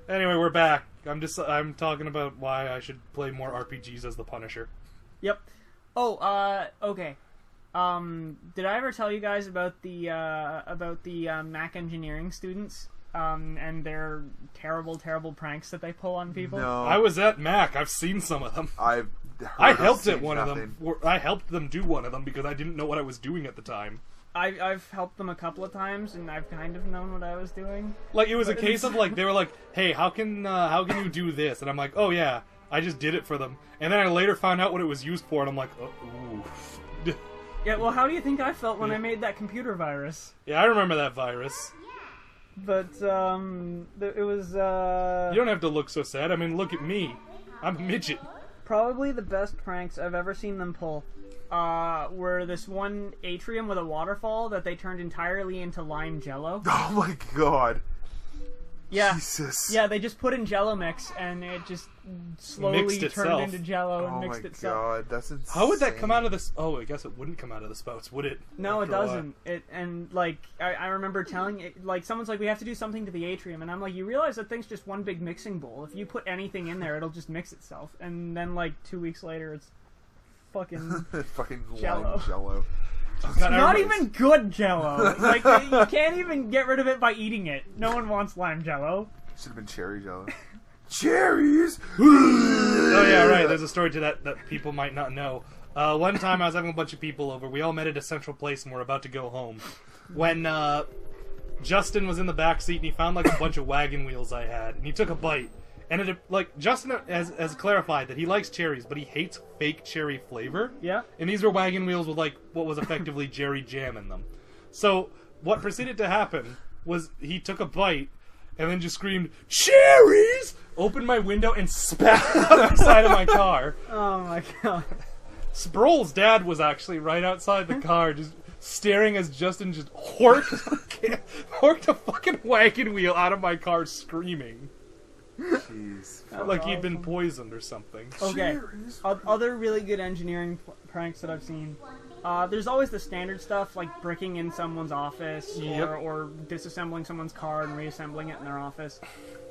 Anyway, we're back. I'm talking about why I should play more RPGs as the Punisher. Yep. Oh, okay. Did I ever tell you guys about the Mac engineering students? And their terrible pranks that they pull on people? No. I was at Mac. I've seen some of them. I helped at one of them. I helped them do one of them because I didn't know what I was doing at the time. I've helped them a couple of times, and I've kind of known what I was doing. Like, it was a case of, like, they were like, hey, how can you do this? And I'm like, oh, yeah, I just did it for them. And then I later found out what it was used for, and I'm like, oh, ooh. Yeah, well, how do you think I felt when I made that computer virus? Yeah, I remember that virus. But, it was, You don't have to look so sad. I mean, look at me. I'm a midget. Probably the best pranks I've ever seen them pull were this one atrium with a waterfall that they turned entirely into lime jello. Oh my god. Yeah. Jesus. Yeah, they just put in jello mix and it just slowly turned into jello and mixed itself. Oh my god, that's insane. How would that come out of this? Oh, I guess it wouldn't come out of the spouts, would it? No, it doesn't. I remember telling it, like, someone's like, we have to do something to the atrium, and I'm like, you realize that thing's just one big mixing bowl. If you put anything in there, it'll just mix itself. And then, like, 2 weeks later, it's fucking fucking jello. lime jello. Oh, God, Not even good jello. Like, you can't even get rid of it by eating it. No one wants lime jello. Should have been cherry jello. Cherries! Oh yeah, right. There's a story to that people might not know. One time I was having a bunch of people over. We all met at a central place and we're about to go home. When Justin was in the back seat and he found like a bunch of wagon wheels I had, and he took a bite. And Justin has clarified that he likes cherries, but he hates fake cherry flavor. Yeah. And these were wagon wheels with like what was effectively Jerry jam in them. So what proceeded to happen was he took a bite and then just screamed, "Cherries!" Opened my window and spat out the side of my car. Oh my god. Sproul's dad was actually right outside the car, just staring as Justin just horked a fucking wagon wheel out of my car, screaming. Jeez. Like he'd been poisoned or something. Okay. Other really good engineering pranks that I've seen. There's always the standard stuff, like breaking in someone's office, or disassembling someone's car and reassembling it in their office.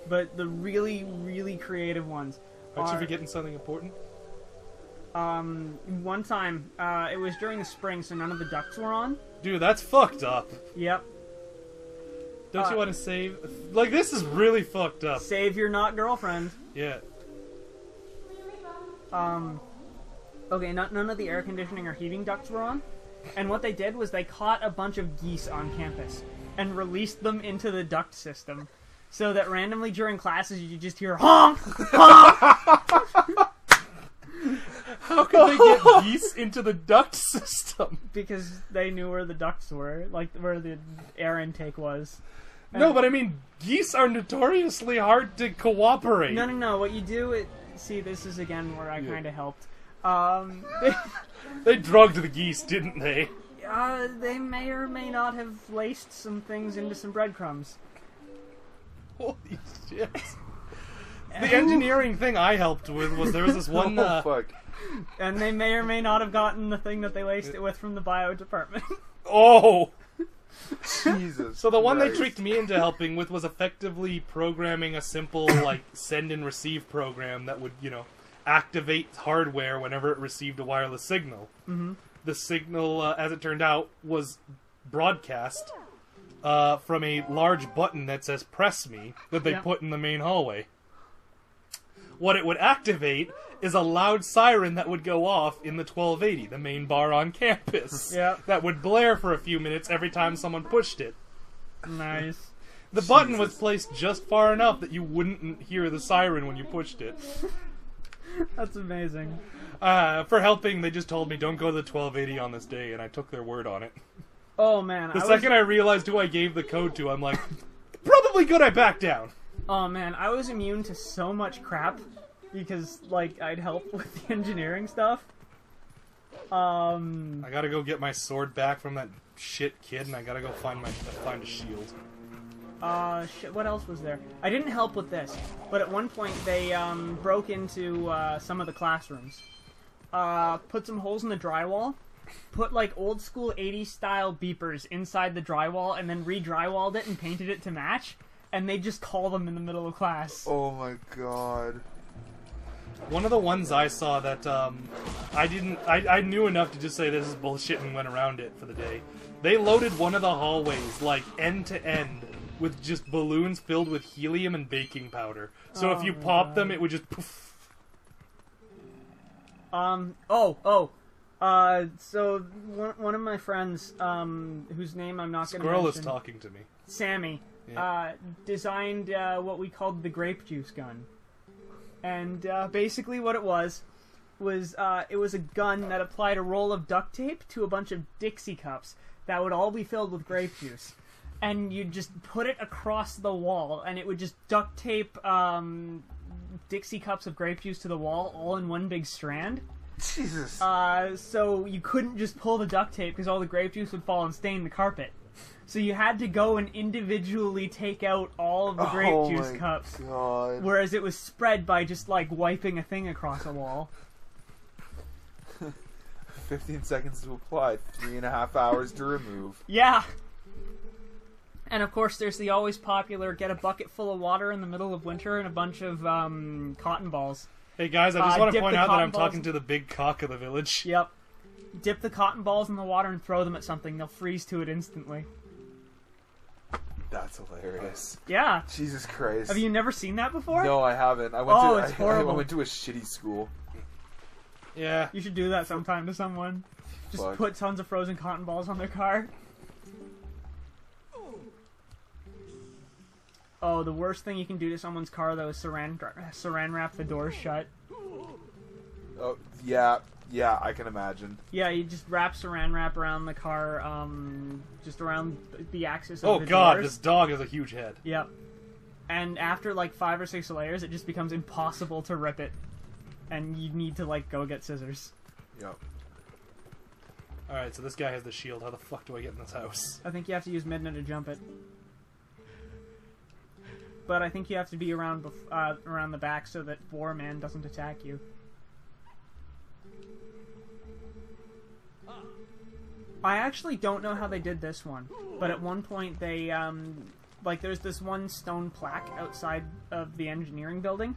But the really, really creative ones Aren't you forgetting something important? One time, it was during the spring, so none of the ducts were on. Dude, that's fucked up. Yep. Don't you want to save... Like, this is really fucked up. Save your not girlfriend. Yeah. Okay, none of the air conditioning or heating ducts were on. And what they did was they caught a bunch of geese on campus and released them into the duct system. So that randomly during classes you just hear honk! Honk! How could they get geese into the duct system? Because they knew where the ducts were, like where the air intake was. No, but I mean, geese are notoriously hard to cooperate. No. What you do, see, this is again where I kind of helped. They drugged the geese, didn't they? They may or may not have laced some things into some breadcrumbs. Holy shit. The engineering thing I helped with was there was this one... Oh, fuck. And they may or may not have gotten the thing that they laced it with from the bio department. Oh! Jesus. So the one Christ. they tricked me into helping with was effectively programming a simple, like, send and receive program that would, activate hardware whenever it received a wireless signal. Mm-hmm. The signal, as it turned out, was broadcast from a large button that says "Press Me" that they put in the main hallway. What it would activate is a loud siren that would go off in the 1280, the main bar on campus. Yeah. That would blare for a few minutes every time someone pushed it. Nice. The button was placed just far enough that you wouldn't hear the siren when you pushed it. That's amazing. For helping, they just told me, don't go to the 1280 on this day, and I took their word on it. Oh, man. The second I realized who I gave the code to, I'm like, probably good I back down. Oh, man. I was immune to so much crap because, like, I'd help with the engineering stuff. I gotta go get my sword back from that shit kid, and I gotta go find a shield. Shit, what else was there? I didn't help with this, but at one point they, broke into, some of the classrooms. Put some holes in the drywall, put, like, old school 80s style beepers inside the drywall, and then re-drywalled it and painted it to match. and they just call them in the middle of class. Oh my god. One of the ones I saw that I knew enough to just say this is bullshit and went around it for the day. They loaded one of the hallways, like, end to end, with just balloons filled with helium and baking powder. So if you pop them, it would just poof. So one of my friends, whose name I'm not going to mention... Squirrel is talking to me. Sammy, Yeah. designed what we called the grape juice gun. And basically what it was it was a gun that applied a roll of duct tape to a bunch of Dixie cups that would all be filled with grape juice. And you'd just put it across the wall, and it would just duct tape Dixie cups of grape juice to the wall all in one big strand. Jesus. So you couldn't just pull the duct tape because all the grape juice would fall and stain the carpet. So you had to go and individually take out all of the grape juice cups. God. Whereas it was spread by just, like, wiping a thing across a wall. 15 seconds to apply, 3.5 hours to remove. Yeah! And of course there's the always popular get a bucket full of water in the middle of winter and a bunch of cotton balls. Hey guys, I just want to dip point the out that cotton I'm balls talking to the big cock of the village. Yep. Dip the cotton balls in the water and throw them at something. They'll freeze to it instantly. That's hilarious. Yeah. Jesus Christ. Have you never seen that before? No, I haven't. I went it's horrible. I went to a shitty school. Yeah. You should do that sometime to someone. Just Fuck. put tons of frozen cotton balls on their car. Oh, the worst thing you can do to someone's car, though, is saran wrap the doors shut. Oh, yeah. Yeah, I can imagine. Yeah, you just wrap saran wrap around the car, just around the axis of Oh the god, doors. this dog has a huge head. Yep. And after, like, 5 or 6 layers, it just becomes impossible to rip it. And you need to, like, go get scissors. Yep. Alright, so this guy has the shield. How the fuck do I get in this house? I think you have to use Midna to jump it. But I think you have to be around around the back so that Boar Man doesn't attack you. I actually don't know how they did this one, but at one point they, like, there's this one stone plaque outside of the engineering building,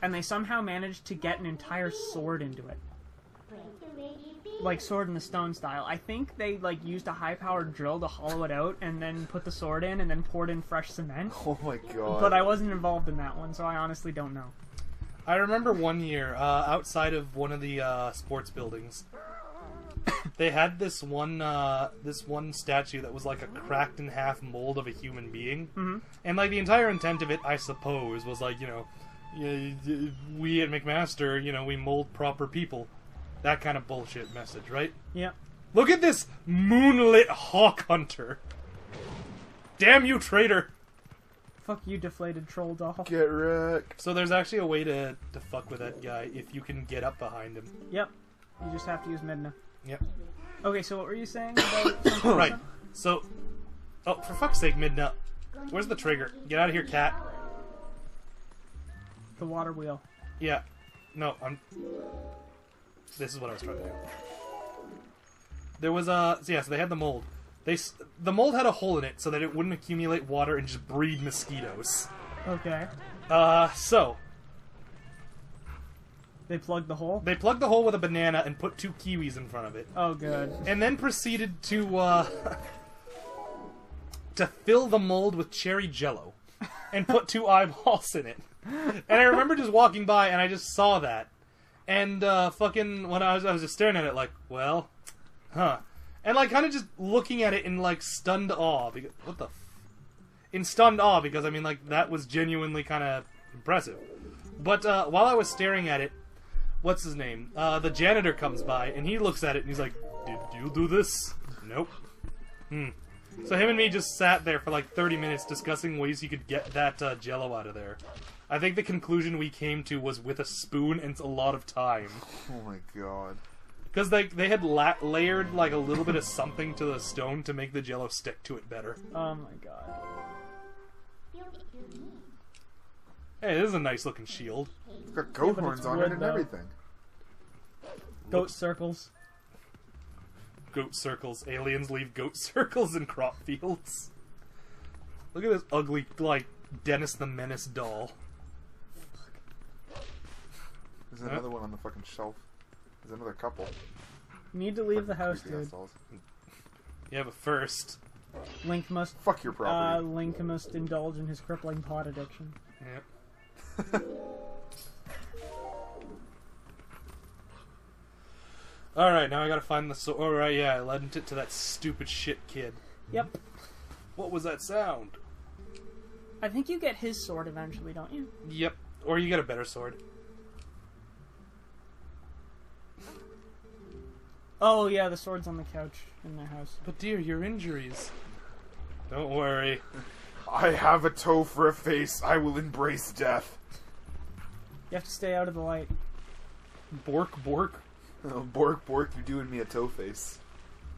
and they somehow managed to get an entire sword into it. Like, sword in the stone style. I think they, like, used a high-powered drill to hollow it out, and then put the sword in, and then poured in fresh cement. Oh my god. But I wasn't involved in that one, so I honestly don't know. I remember one year, outside of one of the sports buildings, they had this one statue that was like a cracked in half mold of a human being. Mm-hmm. And like the entire intent of it, I suppose, was like, you know, we at McMaster, you know, we mold proper people. That kind of bullshit message, right? Yeah. Look at this moonlit hawk hunter. Damn you, traitor. Fuck you, deflated troll doll. Get wrecked. So there's actually a way to fuck with that guy if you can get up behind him. Yep. You just have to use Midna. Yep. Okay, so what were you saying about something? Right. So, oh, for fuck's sake, Midna. Where's the trigger? Get out of here, cat. The water wheel. Yeah. No, this is what I was trying to do. There was so they had the mold. The mold had a hole in it so that it wouldn't accumulate water and just breed mosquitoes. Okay. So They plugged the hole? they plugged the hole with a banana and put 2 kiwis in front of it. Oh, good. And then proceeded to to fill the mold with cherry jello and put 2 eyeballs in it. And I remember just walking by and I just saw that. And fucking when I was just staring at it like, well, huh. And like kind of just looking at it in like stunned awe because in stunned awe because I mean like that was genuinely kind of impressive. But while I was staring at it, what's his name? The janitor comes by and he looks at it and he's like, "Did you do this?" Nope. So him and me just sat there for like 30 minutes discussing ways you could get that jello out of there. I think the conclusion we came to was with a spoon and a lot of time. Oh my god. Because they had layered like a little bit of something to the stone to make the jello stick to it better. Oh my god. Hey, this is a nice looking shield. It's got goat but horns it's on wood, it and though. everything. Goat circles. Goat circles. Aliens leave goat circles in crop fields. Look at this ugly, like, Dennis the Menace doll. There's another one on the fucking shelf. There's another couple. You need to leave the house, Creepy ass dude. dolls. Yeah, but first... Link must Fuck your property. Link must indulge in his crippling pot addiction. Yep. Alright, now I gotta find the sword. Alright, yeah, I lent it to that stupid shit kid. Yep. What was that sound? I think you get his sword eventually, don't you? Yep. Or you get a better sword. Oh yeah, the sword's on the couch in the house. But dear, your injuries. Don't worry. I have a toe for a face. I will embrace death. You have to stay out of the light. Bork, bork. Oh, Bork, Bork, you're doing me a toe face.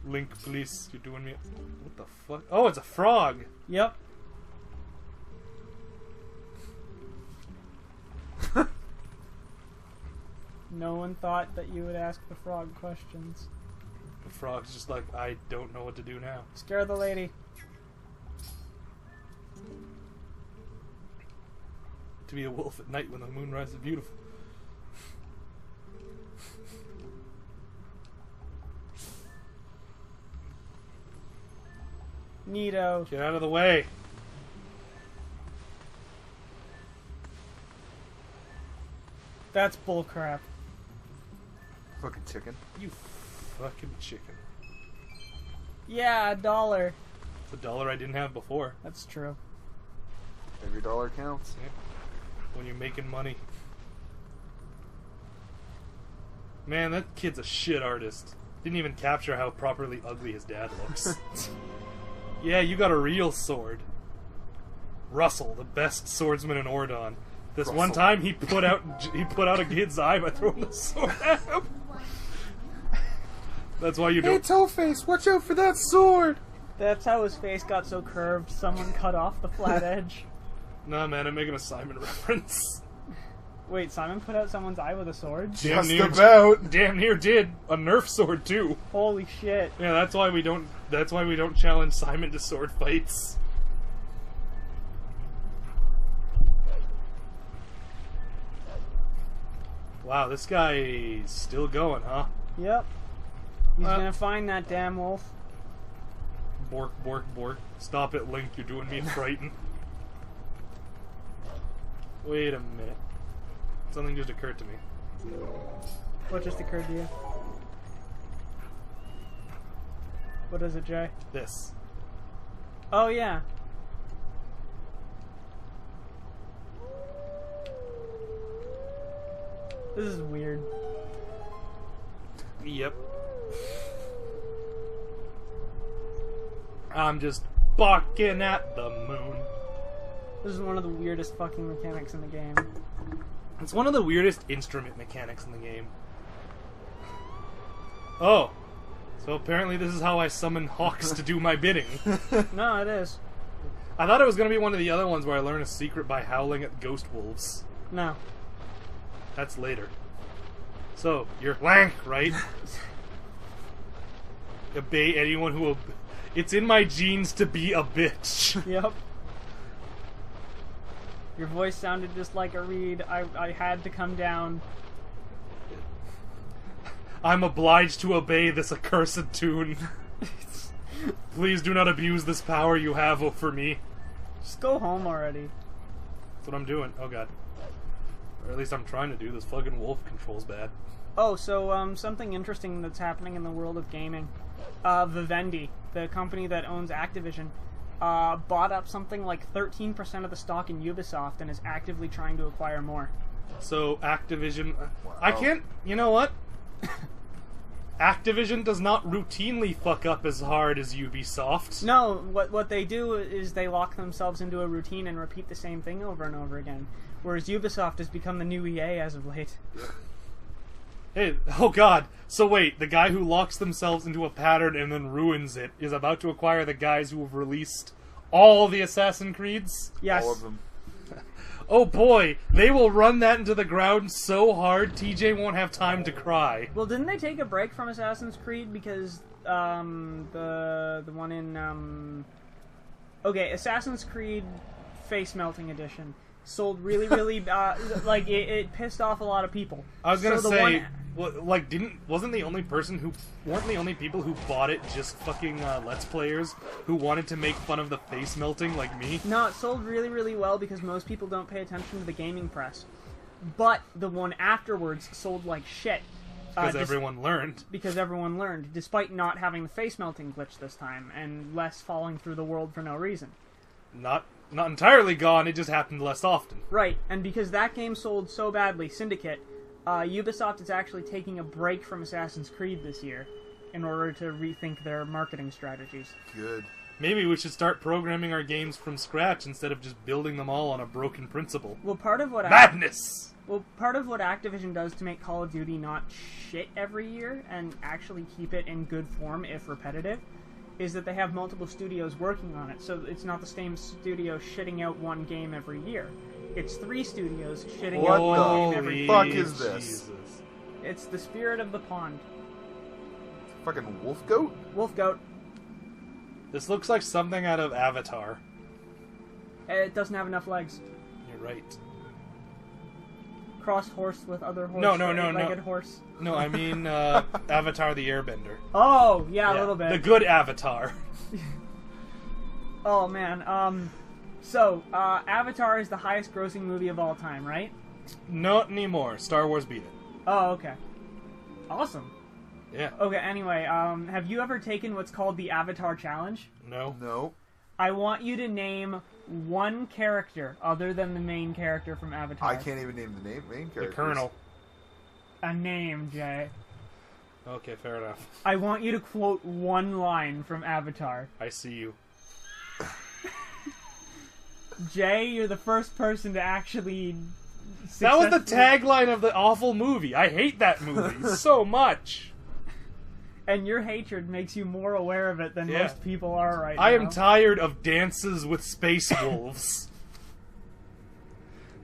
Link, please, you're doing me... What the fuck? Oh, it's a frog! Yep. No one thought that you would ask the frog questions. The frog's just like, I don't know what to do now. Scare the lady. To be a wolf at night when the moon rises beautiful. Neato. Get out of the way! That's bullcrap. Fucking chicken. You fucking chicken. Yeah, $1. It's $1 I didn't have before. That's true. Every dollar counts. Yeah. When you're making money. Man, that kid's a shit artist. Didn't even capture how properly ugly his dad looks. Yeah, you got a real sword. Russell, the best swordsman in Ordon. This one Russell. time he put out a kid's eye by throwing the sword at him. That's why you Hey, don't. toe face, watch out for that sword! That's how his face got so curved. Someone cut off the flat edge. Nah, man, I'm making a Simon reference. Wait, Simon put out someone's eye with a sword? Just about. Damn near did a Nerf sword too. Holy shit. Yeah, that's why we don't. That's why we don't challenge Simon to sword fights. Wow, this guy's still going, huh? Yep. He's gonna find that damn wolf. Bork, bork, bork. Stop it, Link. You're doing me frightened. Wait a minute. Something just occurred to me. What just occurred to you? What is it, Jay? This. Oh, yeah. This is weird. Yep. I'm just barking at the moon. This is one of the weirdest fucking mechanics in the game. It's one of the weirdest instrument mechanics in the game. Oh. So apparently this is how I summon hawks to do my bidding. No, it is. I thought it was going to be one of the other ones where I learn a secret by howling at ghost wolves. No. That's later. So, you're Lank, right? Obey anyone who... It's in my genes to be a bitch. Yep. Your voice sounded just like a reed. I had to come down. I'm obliged to obey this accursed tune. Please do not abuse this power you have over me. Just go home already. That's what I'm doing. Oh god. Or at least I'm trying to do. This fucking wolf control's bad. Oh, so something interesting that's happening in the world of gaming. Vivendi, the company that owns Activision, bought up something like 13% of the stock in Ubisoft and is actively trying to acquire more. So, Activision... Wow. I can't... You know what? Activision does not routinely fuck up as hard as Ubisoft. No, what they do is they lock themselves into a routine and repeat the same thing over and over again. Whereas Ubisoft has become the new EA as of late. Hey, oh god. So wait, the guy who locks themselves into a pattern and then ruins it is about to acquire the guys who have released all the Assassin's Creeds? Yes. All of them. Oh boy, they will run that into the ground so hard TJ won't have time to cry. Well, didn't they take a break from Assassin's Creed because the one in okay, Assassin's Creed face melting edition sold really, really like it pissed off a lot of people. I was gonna So the say, one- well, like, weren't the only people who bought it just fucking Let's Players who wanted to make fun of the face melting like me? No, it sold really, really well because most people don't pay attention to the gaming press. But the one afterwards sold like shit. Because everyone learned. Because everyone learned, despite not having the face melting glitch this time, and less falling through the world for no reason. Not entirely gone, it just happened less often. Right, and because that game sold so badly, Syndicate, Ubisoft is actually taking a break from Assassin's Creed this year in order to rethink their marketing strategies. Good. Maybe we should start programming our games from scratch instead of just building them all on a broken principle. Well, part of what Madness! part of what Activision does to make Call of Duty not shit every year and actually keep it in good form, if repetitive, is that they have multiple studios working on it. So it's not the same studio shitting out one game every year. It's 3 studios shitting out one game every year. Fuck is this? Jesus. It's the spirit of the pond. Fucking wolf goat? Wolf Goat. This looks like something out of Avatar. It doesn't have enough legs. You're right. Cross horse with other horse. No. Legged horse. No, I mean Avatar the Airbender. Oh, yeah, a little bit. The good Avatar. Oh, man. So, Avatar is the highest grossing movie of all time, right? Not anymore. Star Wars beat it. Oh, okay. Awesome. Yeah. Okay, anyway, have you ever taken what's called the Avatar Challenge? No. No. I want you to name one character other than the main character from Avatar. I can't even name the main character. The Colonel. A name, Jay. Okay, fair enough. I want you to quote one line from Avatar. I see you. Jay, you're the first person to actually... That was the tagline of the awful movie. I hate that movie so much. And your hatred makes you more aware of it than Yeah. most people are right now. I am tired of dances with space wolves.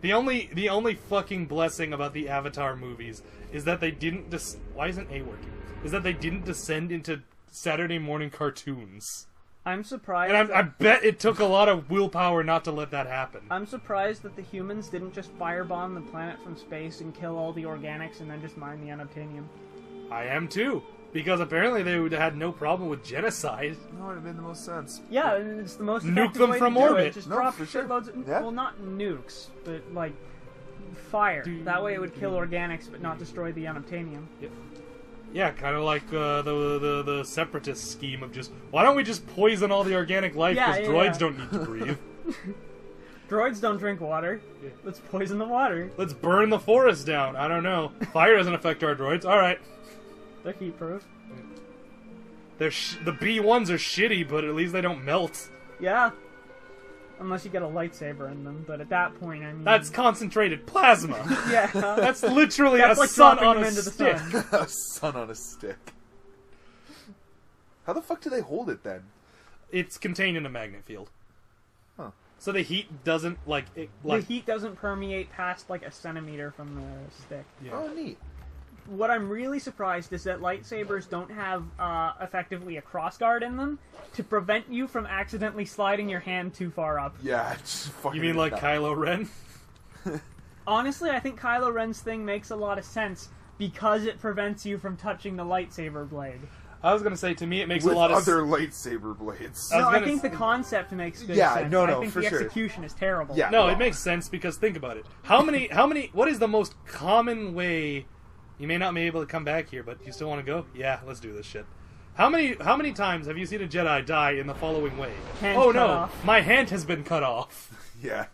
The only fucking blessing about the Avatar movies is that they didn't why isn't A working? Is that they didn't descend into Saturday morning cartoons. I'm surprised. And I bet it took a lot of willpower not to let that happen. I'm surprised that the humans didn't just firebomb the planet from space and kill all the organics and then just mine the unobtainium. I am too. Because apparently they had no problem with genocide. No, it would have made the most sense. Yeah, and it's the most Nuke effective them way from to do orbit. It. Just No, drop for sure. shitloads. Yeah. Well, not nukes, but like fire. That way it would kill organics, but not destroy the unobtainium. Yeah, kind of like the separatist scheme of just, why don't we just poison all the organic life because droids don't need to breathe. Droids don't drink water. Yeah. Let's poison the water. Let's burn the forest down. I don't know. Fire doesn't affect our droids. All right. They're heat proof. The B1s are shitty, but at least they don't melt. Yeah. Unless you get a lightsaber in them, but at that point, I mean... That's concentrated plasma. Yeah. That's literally That's a like sun dropping on them a into the stick. sun. A sun on a stick. How the fuck do they hold it then? It's contained in a magnet field. Huh. So the heat doesn't, the The heat doesn't permeate past like a centimeter from the stick. Yeah. Oh, neat. What I'm really surprised is that lightsabers don't have effectively a crossguard in them to prevent you from accidentally sliding your hand too far up. Yeah, just fucking... You mean like nuts. Kylo Ren? Honestly, I think Kylo Ren's thing makes a lot of sense because it prevents you from touching the lightsaber blade. I was gonna say, to me, it makes With a lot of other lightsaber blades. I was No, I gonna think the say- concept makes good Yeah, sense. no, I think for the sure. execution is terrible. Yeah. No, Well. it makes sense because think about it. How many? What is the most common way? You may not be able to come back here, but you still want to go? Yeah, let's do this shit. How many times have you seen a Jedi die in the following way? Hand Oh cut no, off. my hand has been cut off. Yeah.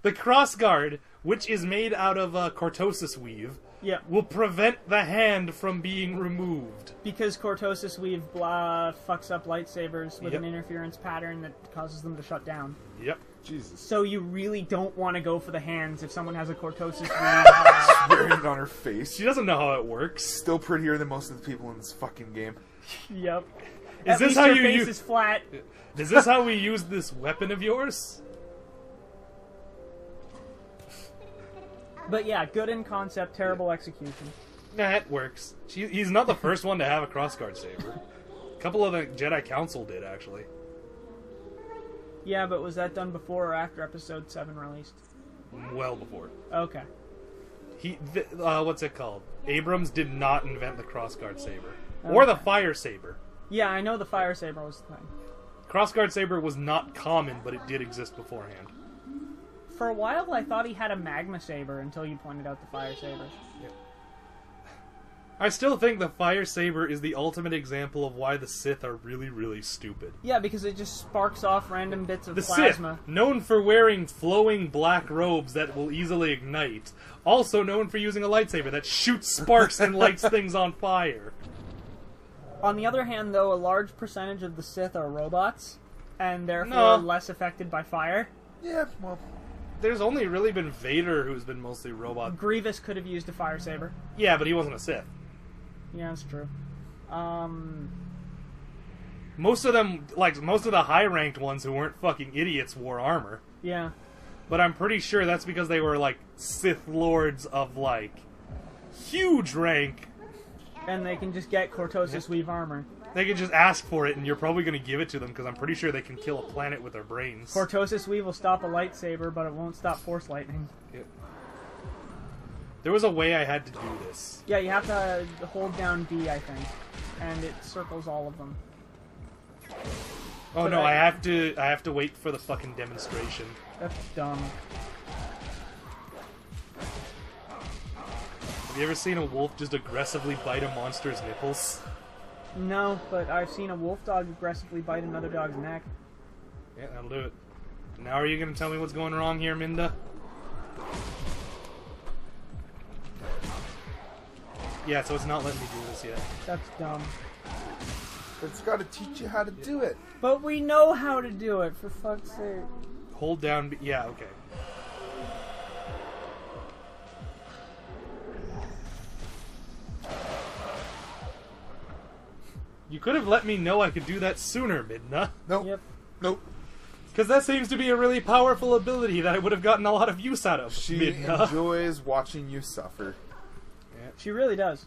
The crossguard, which is made out of cortosis weave, Yeah, will prevent the hand from being removed. because cortosis weave fucks up lightsabers with Yep. an interference pattern that causes them to shut down. Yep. Jesus. So you really don't want to go for the hands if someone has a cortosis weave. Wearing it on her face. She doesn't know how it works. Still prettier than most of the people in this fucking game. Yep. Is At this least how her you face use? is flat. Is this how we use this weapon of yours? But yeah, good in concept, terrible execution. Nah, it works. He's not the first one to have a crossguard saber. A couple of the Jedi Council did, actually. Yeah, but was that done before or after Episode 7 released? Well before. Okay. What's it called? Abrams did not invent the crossguard saber. Or the fire saber. Yeah, I know the fire saber was the thing. Crossguard saber was not common, but it did exist beforehand. For a while, I thought he had a magma saber until you pointed out the fire sabers. Yeah. I still think the fire saber is the ultimate example of why the Sith are really, really stupid. Yeah, because it just sparks off random bits of The plasma. Sith, known for wearing flowing black robes that will easily ignite, also known for using a lightsaber that shoots sparks and lights things on fire. On the other hand, though, a large percentage of the Sith are robots, and therefore less affected by fire. Yeah, well... There's only really been Vader who's been mostly robot. Grievous could have used a fire saber. Yeah, but he wasn't a Sith. Yeah, that's true. Most of them, like, most of the high-ranked ones who weren't fucking idiots wore armor. Yeah. But I'm pretty sure that's because they were, like, Sith Lords of, like, huge rank. And they can just get Cortosis Weave armor. They can just ask for it, and you're probably going to give it to them, because I'm pretty sure they can kill a planet with their brains. Cortosis Weave will stop a lightsaber, but it won't stop Force Lightning. Yep. There was a way I had to do this. Yeah, you have to hold down D, I think. And it circles all of them. Oh But no, I have to wait for the fucking demonstration. That's dumb. Have you ever seen a wolf just aggressively bite a monster's nipples? No, but I've seen a wolf dog aggressively bite another dog's neck. Yeah, that'll do it. Now are you going to tell me what's going wrong here, Minda? Yeah, so it's not letting me do this yet. That's dumb. It's got to teach you how to do it. But we know how to do it, for fuck's sake. Hold down... Yeah, okay. You could have let me know I could do that sooner, Midna. Nope. Yep. Nope. Because that seems to be a really powerful ability that I would have gotten a lot of use out of, She Midna. enjoys watching you suffer. She really does.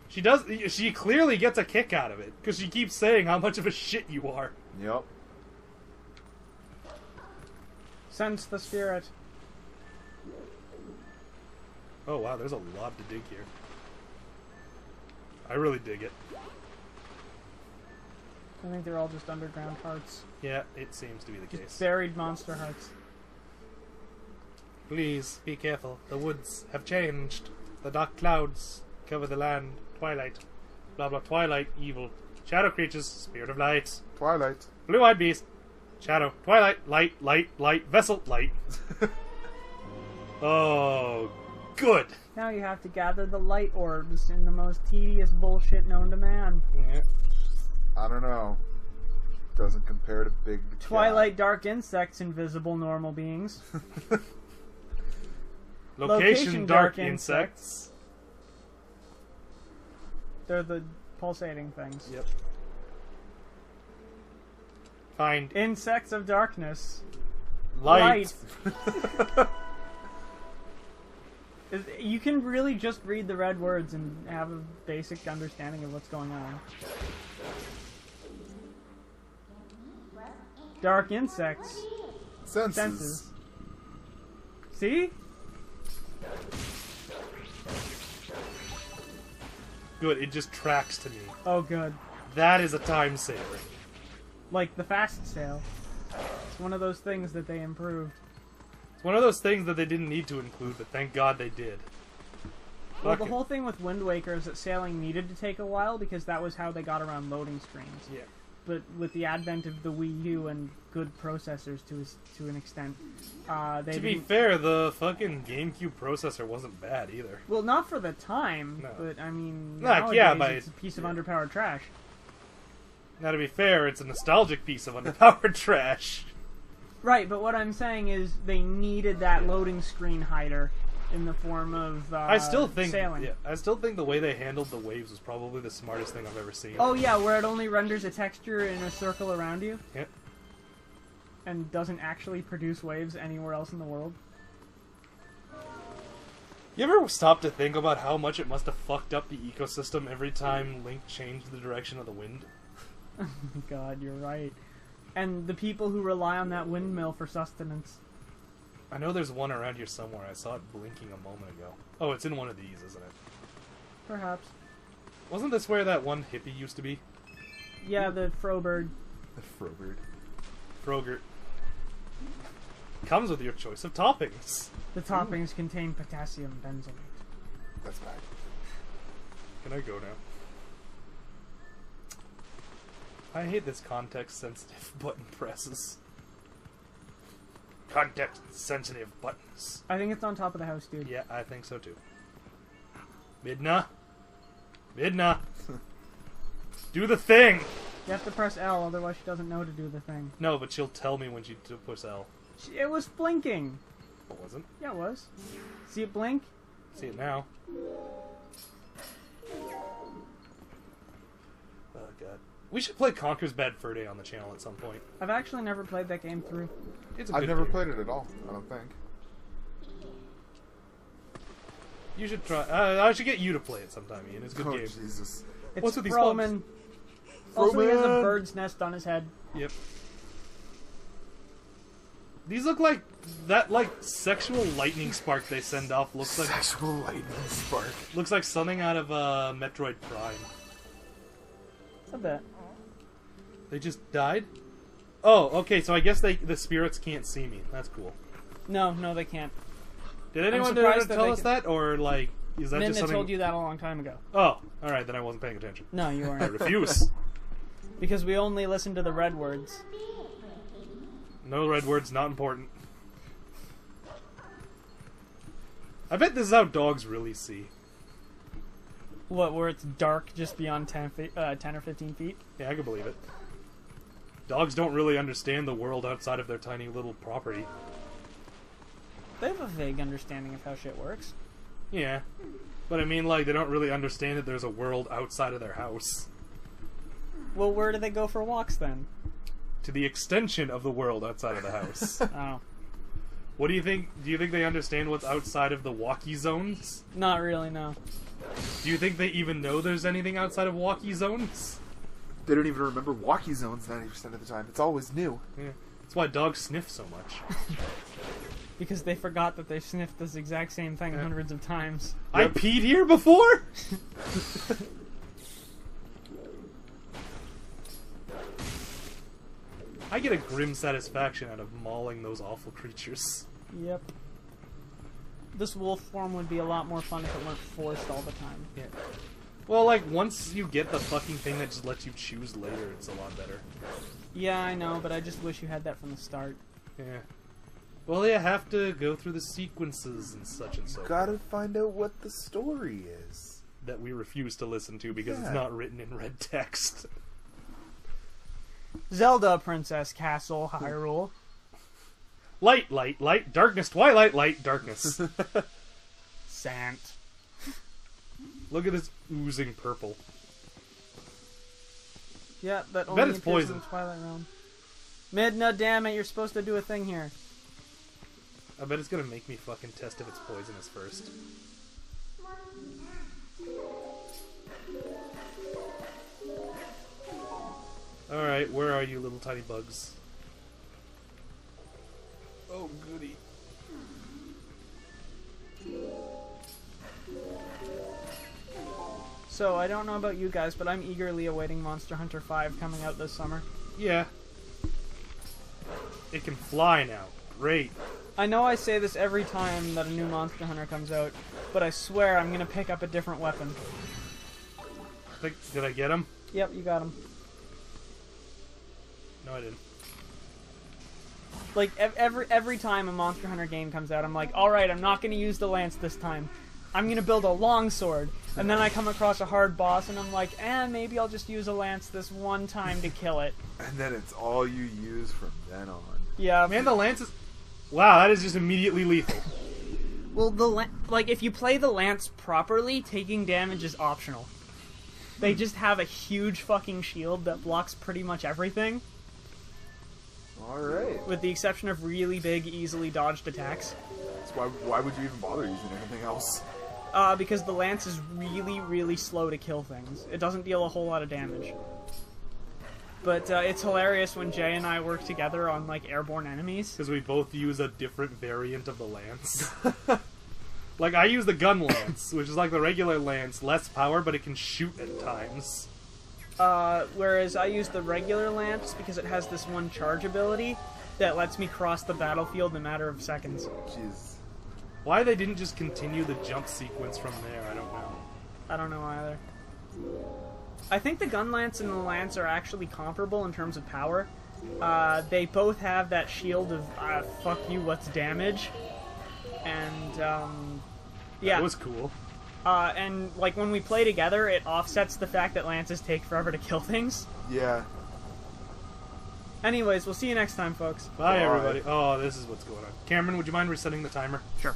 She does. She clearly gets a kick out of it, because she keeps saying how much of a shit you are. Yep. Sense the spirit. Oh wow, there's a lot to dig here. I really dig it. I think they're all just underground hearts. Yeah, it seems to be the Just case. buried monster hearts. Please, be careful. The woods have changed. The dark clouds cover the land. Twilight. Blah blah. Twilight. Evil. Shadow creatures. Spirit of light. Twilight. Blue-eyed beast. Shadow. Twilight. Light. Light. Light. Vessel. Light. Oh, good. Now you have to gather the light orbs in the most tedious bullshit known to man. Yeah. I don't know. Doesn't compare to Big the Cat. Twilight dark insects, invisible normal beings. Location dark insects. They're the pulsating things. Yep. Find Insects of darkness. light. You can really just read the red words and have a basic understanding of what's going on. Dark insects. Senses. See? Good, it just tracks to me. Oh, good. That is a time saver. Like the fast sail. It's one of those things that they improved. It's one of those things that they didn't need to include, but thank God they did. Well, Fuck the it. whole thing with Wind Waker is that sailing needed to take a while because that was how they got around loading screens. Yeah. But with the advent of the Wii U and good processors to an extent, they To be didn't- fair, the fucking GameCube processor wasn't bad either. well, not for the time, No. but I mean, Like, nowadays yeah, but- it's a piece of underpowered trash. Now, to be fair, it's a nostalgic piece of underpowered trash. Right, but what I'm saying is they needed that loading screen hider in the form of I still think, sailing. yeah, I still think the way they handled the waves was probably the smartest thing I've ever seen. Oh yeah, where it only renders a texture in a circle around you Yeah. and doesn't actually produce waves anywhere else in the world. You ever stop to think about how much it must have fucked up the ecosystem every time Link changed the direction of the wind? God, you're right. and the people who rely on that windmill for sustenance. I know there's one around here somewhere. I saw it blinking a moment ago. Oh, it's in one of these, isn't it? Perhaps. Wasn't this where that one hippie used to be? Yeah, the Frobird. The Frobird. Frogurt. Comes with your choice of toppings. The toppings contain potassium benzoate. That's bad. Can I go now? I hate this context-sensitive button presses. Context-sensitive buttons. I think it's on top of the house, dude. Yeah, I think so too. Midna. Midna. Do the thing! You have to press L, otherwise she doesn't know to do the thing. No, but she'll tell me when she push L. It was blinking. It wasn't. Yeah, it was. See it blink? See it now. Oh god. We should play Conker's Bad Fur Day on the channel at some point. I've actually never played that game through. It's a I've good never game. played it at all, I don't think. You should try. I should get you to play it sometime, Ian. It's a good Oh, game. Jesus. It's What's with these Froman. Also, he has a Froman! bird's nest on his head. Yep. These look like that, like sexual lightning spark they send off. Looks like Sexual lightning spark. looks like something out of Metroid Prime. A bit. They just died. Oh, okay. So I guess the spirits can't see me. That's cool. No, they can't. Did anyone surprised that tell they us can- that, or like is that just Minna something? told you that a long time ago. Oh, all right. Then I wasn't paying attention. No, you I weren't. refuse. Because we only listen to the red words. No red words. Not important. I bet this is how dogs really see. What, where it's dark just beyond 10 or 15 feet? Yeah, I can believe it. Dogs don't really understand the world outside of their tiny little property. They have a vague understanding of how shit works. Yeah. But I mean, like, they don't really understand that there's a world outside of their house. Well, where do they go for walks then? To the extension of the world outside of the house. Oh. What do you think? Do you think they understand what's outside of the walkie zones? Not really, no. Do you think they even know there's anything outside of walkie zones? They don't even remember walkie zones 90% of the time. It's always new. Yeah. That's why dogs sniff so much. Because they forgot that they've sniffed this exact same thing Yeah. hundreds of times. I peed here before? I get a grim satisfaction out of mauling those awful creatures. Yep. This wolf form would be a lot more fun if it weren't forced all the time. Yeah. Well, like, once you get the fucking thing that just lets you choose later, it's a lot better. Yeah, I know, but I just wish you had that from the start. Yeah. Well, you have to go through the sequences and such and so forth Gotta find out what the story is. that we refuse to listen to because it's Yeah. not written in red text. Zelda Princess Castle Hyrule. Light, light, light, darkness, twilight, light, darkness. Sant. Look at this oozing purple. Yeah, that Bet only it's appears poison. in the Twilight Realm. Midna, damn it, you're supposed to do a thing here. I bet it's gonna make me fucking test if it's poisonous first. Alright, where are you, little tiny bugs? Oh, goody. So, I don't know about you guys, but I'm eagerly awaiting Monster Hunter 5 coming out this summer. Yeah. It can fly now. Great. I know I say this every time that a new Monster Hunter comes out, but I swear I'm gonna pick up a different weapon. Did I get him? Yep, you got him. No, I didn't. Like, every time a Monster Hunter game comes out, I'm like, alright, I'm not gonna use the lance this time. I'm gonna build a longsword. And then I come across a hard boss, and I'm like, maybe I'll just use a lance this one time to kill it. And then it's all you use from then on. Yeah, Man, the lance is... Wow, that is just immediately lethal. well, like, if you play the lance properly, taking damage is optional. They just have a huge fucking shield that blocks pretty much everything, Alright. with the exception of really big, easily dodged attacks. So why would you even bother using anything else? Because the lance is really, really slow to kill things. It doesn't deal a whole lot of damage. But it's hilarious when Jay and I work together on like airborne enemies. Because we both use a different variant of the lance. Like, I use the gun lance, which is like the regular lance, less power, but it can shoot at times. Whereas I use the regular lance because it has this one charge ability that lets me cross the battlefield in a matter of seconds. Jeez. Why they didn't just continue the jump sequence from there, I don't know. I don't know either. I think the gun lance and the lance are actually comparable in terms of power. They both have that shield of, fuck you, what's damage? And, yeah. That was cool. And, like, when we play together, it offsets the fact that lances take forever to kill things. Yeah. Anyways, we'll see you next time, folks. Bye, everybody. Oh, this is what's going on. Cameron, would you mind resetting the timer? Sure.